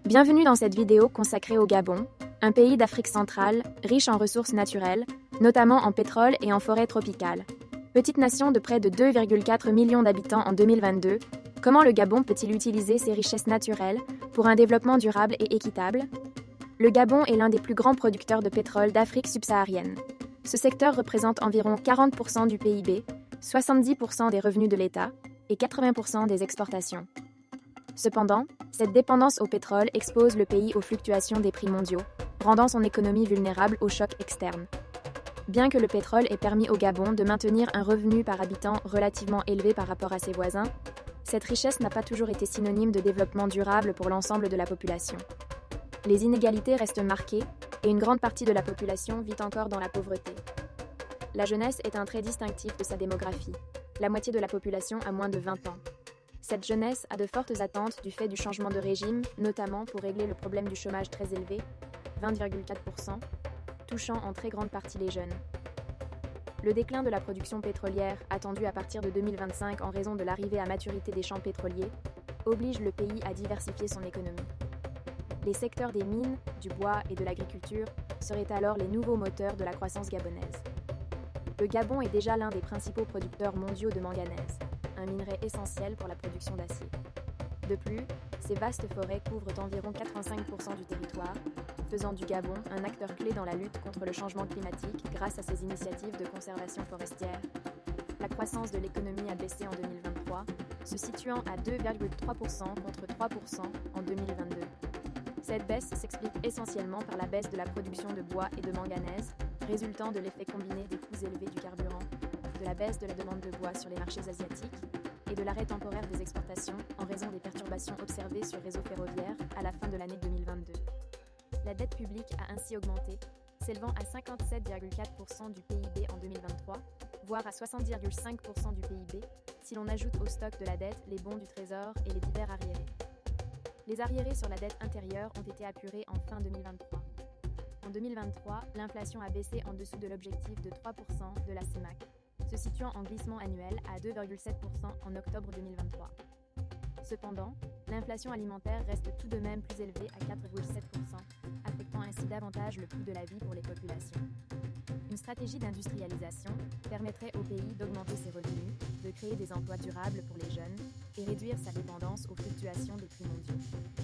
Bienvenue dans cette vidéo consacrée au Gabon, un pays d'Afrique centrale, riche en ressources naturelles, notamment en pétrole et en forêt tropicale. Petite nation de près de 2,4 millions d'habitants en 2022, comment le Gabon peut-il utiliser ses richesses naturelles pour un développement durable et équitable? Le Gabon est l'un des plus grands producteurs de pétrole d'Afrique subsaharienne. Ce secteur représente environ 40% du PIB, 70% des revenus de l'État et 80% des exportations. Cependant, cette dépendance au pétrole expose le pays aux fluctuations des prix mondiaux, rendant son économie vulnérable aux chocs externes. Bien que le pétrole ait permis au Gabon de maintenir un revenu par habitant relativement élevé par rapport à ses voisins, cette richesse n'a pas toujours été synonyme de développement durable pour l'ensemble de la population. Les inégalités restent marquées et une grande partie de la population vit encore dans la pauvreté. La jeunesse est un trait distinctif de sa démographie. La moitié de la population a moins de 20 ans. Cette jeunesse a de fortes attentes du fait du changement de régime, notamment pour régler le problème du chômage très élevé, 20,4%, touchant en très grande partie les jeunes. Le déclin de la production pétrolière, attendu à partir de 2025 en raison de l'arrivée à maturité des champs pétroliers, oblige le pays à diversifier son économie. Les secteurs des mines, du bois et de l'agriculture seraient alors les nouveaux moteurs de la croissance gabonaise. Le Gabon est déjà l'un des principaux producteurs mondiaux de manganèse, un minerai essentiel pour la production d'acier. De plus, ces vastes forêts couvrent environ 85% du territoire, faisant du Gabon un acteur clé dans la lutte contre le changement climatique grâce à ses initiatives de conservation forestière. La croissance de l'économie a baissé en 2023, se situant à 2,3% contre 3% en 2022. Cette baisse s'explique essentiellement par la baisse de la production de bois et de manganèse, résultant de l'effet combiné des coûts élevés du carburant, de la baisse de la demande de bois sur les marchés asiatiques et de l'arrêt temporaire des exportations en raison des perturbations observées sur le réseau ferroviaire à la fin de l'année 2022. La dette publique a ainsi augmenté, s'élevant à 57,4% du PIB en 2023, voire à 60,5% du PIB si l'on ajoute au stock de la dette les bons du Trésor et les divers arriérés. Les arriérés sur la dette intérieure ont été apurés en fin 2023. En 2023, l'inflation a baissé en dessous de l'objectif de 3% de la CEMAC, se situant en glissement annuel à 2,7% en octobre 2023. Cependant, l'inflation alimentaire reste tout de même plus élevée à 4,7%, affectant ainsi davantage le coût de la vie pour les populations. Une stratégie d'industrialisation permettrait au pays d'augmenter ses revenus, de créer des emplois durables pour les jeunes et réduire sa dépendance aux fluctuations des prix mondiaux.